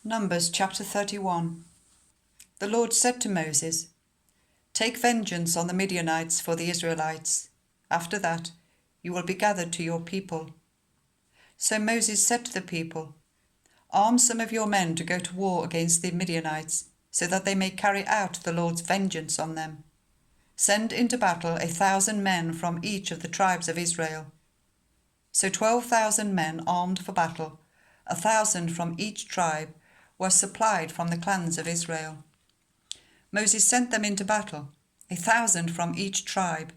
Numbers chapter 31. The Lord said to Moses, "Take vengeance on the Midianites for the Israelites. After that, you will be gathered to your people." So Moses said to the people, "Arm some of your men to go to war against the Midianites, so that they may carry out the Lord's vengeance on them. Send into battle 1,000 men from each of the tribes of Israel." So 12,000 men armed for battle, 1,000 from each tribe, were supplied from the clans of Israel. Moses sent them into battle, 1,000 from each tribe,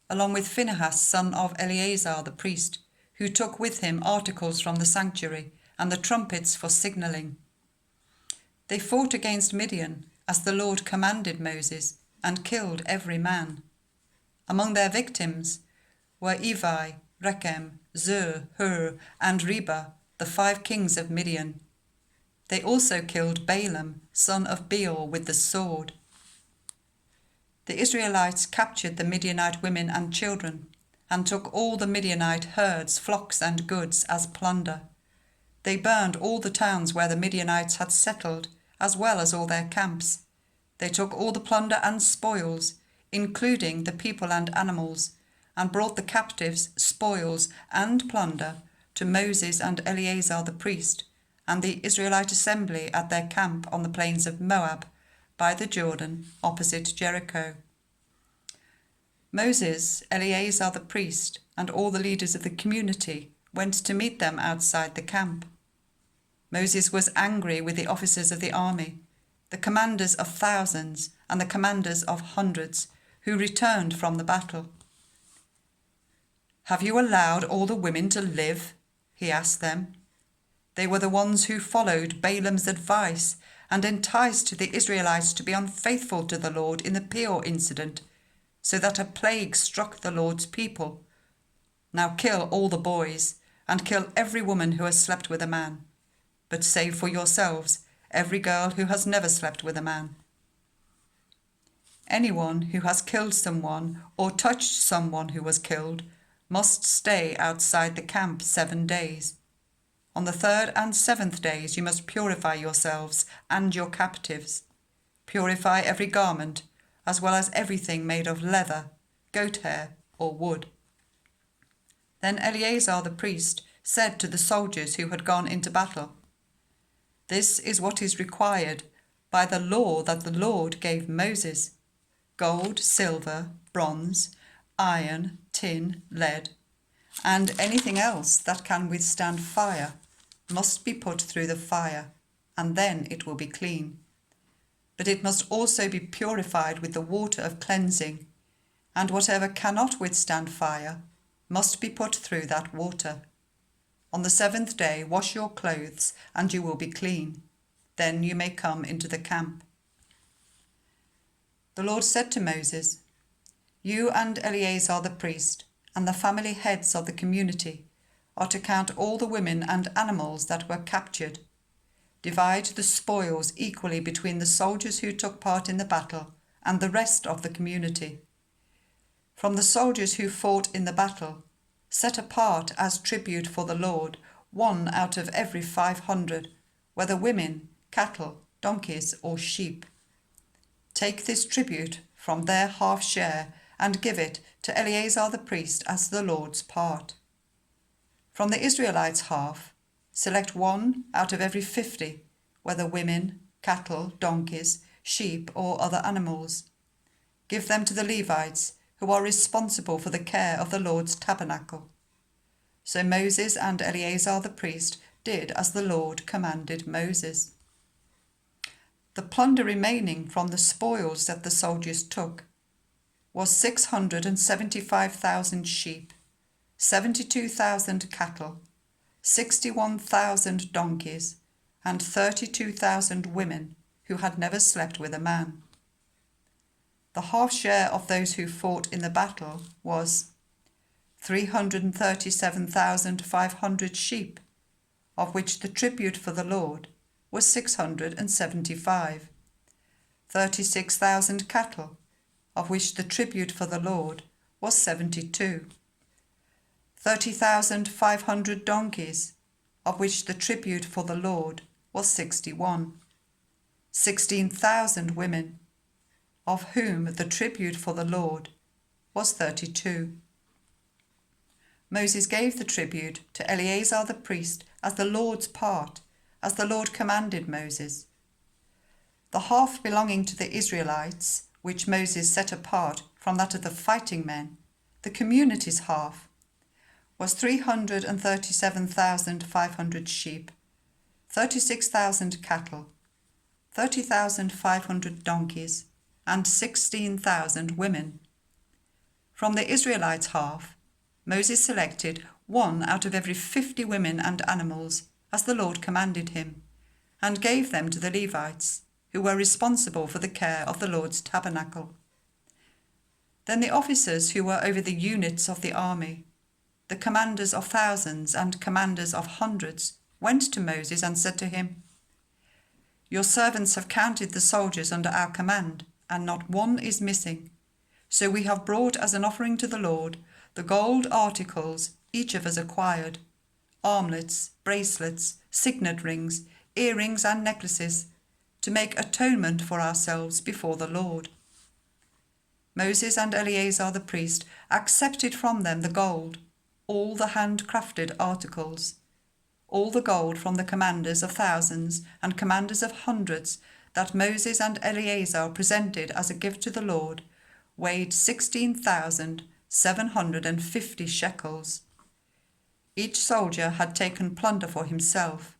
along with Phinehas son of Eleazar the priest, who took with him articles from the sanctuary and the trumpets for signalling. They fought against Midian, as the Lord commanded Moses, and killed every man. Among their victims were Evi, Rechem, Zur, Hur, and Reba, the 5 kings of Midian. They also killed Balaam, son of Beor, with the sword. The Israelites captured the Midianite women and children, and took all the Midianite herds, flocks, and goods as plunder. They burned all the towns where the Midianites had settled, as well as all their camps. They took all the plunder and spoils, including the people and animals, and brought the captives, spoils, and plunder to Moses and Eleazar the priest, and the Israelite assembly at their camp on the plains of Moab, by the Jordan, opposite Jericho. Moses, Eleazar the priest, and all the leaders of the community went to meet them outside the camp. Moses was angry with the officers of the army, the commanders of thousands and the commanders of hundreds, who returned from the battle. "Have you allowed all the women to live?" he asked them. They were the ones who followed Balaam's advice and enticed the Israelites to be unfaithful to the Lord in the Peor incident, so that a plague struck the Lord's people. Now kill all the boys, and kill every woman who has slept with a man, but save for yourselves every girl who has never slept with a man. Anyone who has killed someone or touched someone who was killed must stay outside the camp 7 days. On the 3rd and 7th days you must purify yourselves and your captives. Purify every garment, as well as everything made of leather, goat hair, or wood. Then Eleazar the priest said to the soldiers who had gone into battle, "This is what is required by the law that the Lord gave Moses: gold, silver, bronze, iron, tin, lead, and anything else that can withstand fire must be put through the fire, and then it will be clean. But it must also be purified with the water of cleansing, and whatever cannot withstand fire must be put through that water. On the 7th day wash your clothes, and you will be clean. Then you may come into the camp." The Lord said to Moses, "You and Eleazar the priest, and the family heads of the community, are to count all the women and animals that were captured. Divide the spoils equally between the soldiers who took part in the battle and the rest of the community. From the soldiers who fought in the battle, set apart as tribute for the Lord 1 out of every 500, whether women, cattle, donkeys, or sheep. Take this tribute from their half share and give it to Eleazar the priest as the Lord's part. From the Israelites' half, select 1 out of every 50, whether women, cattle, donkeys, sheep, or other animals. Give them to the Levites, who are responsible for the care of the Lord's tabernacle." So Moses and Eleazar the priest did as the Lord commanded Moses. The plunder remaining from the spoils that the soldiers took was 675,000 sheep, 72,000 cattle, 61,000 donkeys, and 32,000 women who had never slept with a man. The half share of those who fought in the battle was 337,500 sheep, of which the tribute for the Lord was 675, 36,000 cattle, of which the tribute for the Lord was 72, 30,500 donkeys, of which the tribute for the Lord was 61. 16,000 women, of whom the tribute for the Lord was 32. Moses gave the tribute to Eleazar the priest as the Lord's part, as the Lord commanded Moses. The half belonging to the Israelites, which Moses set apart from that of the fighting men, the community's half, was 337,500 sheep, 36,000 cattle, 30,500 donkeys, and 16,000 women. From the Israelites' half, Moses selected 1 out of every 50 women and animals, as the Lord commanded him, and gave them to the Levites, who were responsible for the care of the Lord's tabernacle. Then the officers who were over the units of the army, the commanders of thousands and commanders of hundreds, went to Moses and said to him, "Your servants have counted the soldiers under our command, and not one is missing. So we have brought as an offering to the Lord the gold articles each of us acquired, armlets, bracelets, signet rings, earrings and necklaces, to make atonement for ourselves before the Lord." Moses and Eleazar the priest accepted from them the gold, all the handcrafted articles, all the gold from the commanders of thousands and commanders of hundreds that Moses and Eleazar presented as a gift to the Lord, weighed 16,750 shekels. Each soldier had taken plunder for himself.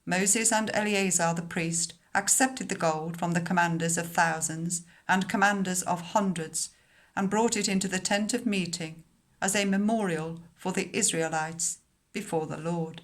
Moses and Eleazar the priest accepted the gold from the commanders of thousands and commanders of hundreds, and brought it into the tent of meeting as a memorial for the Israelites before the Lord.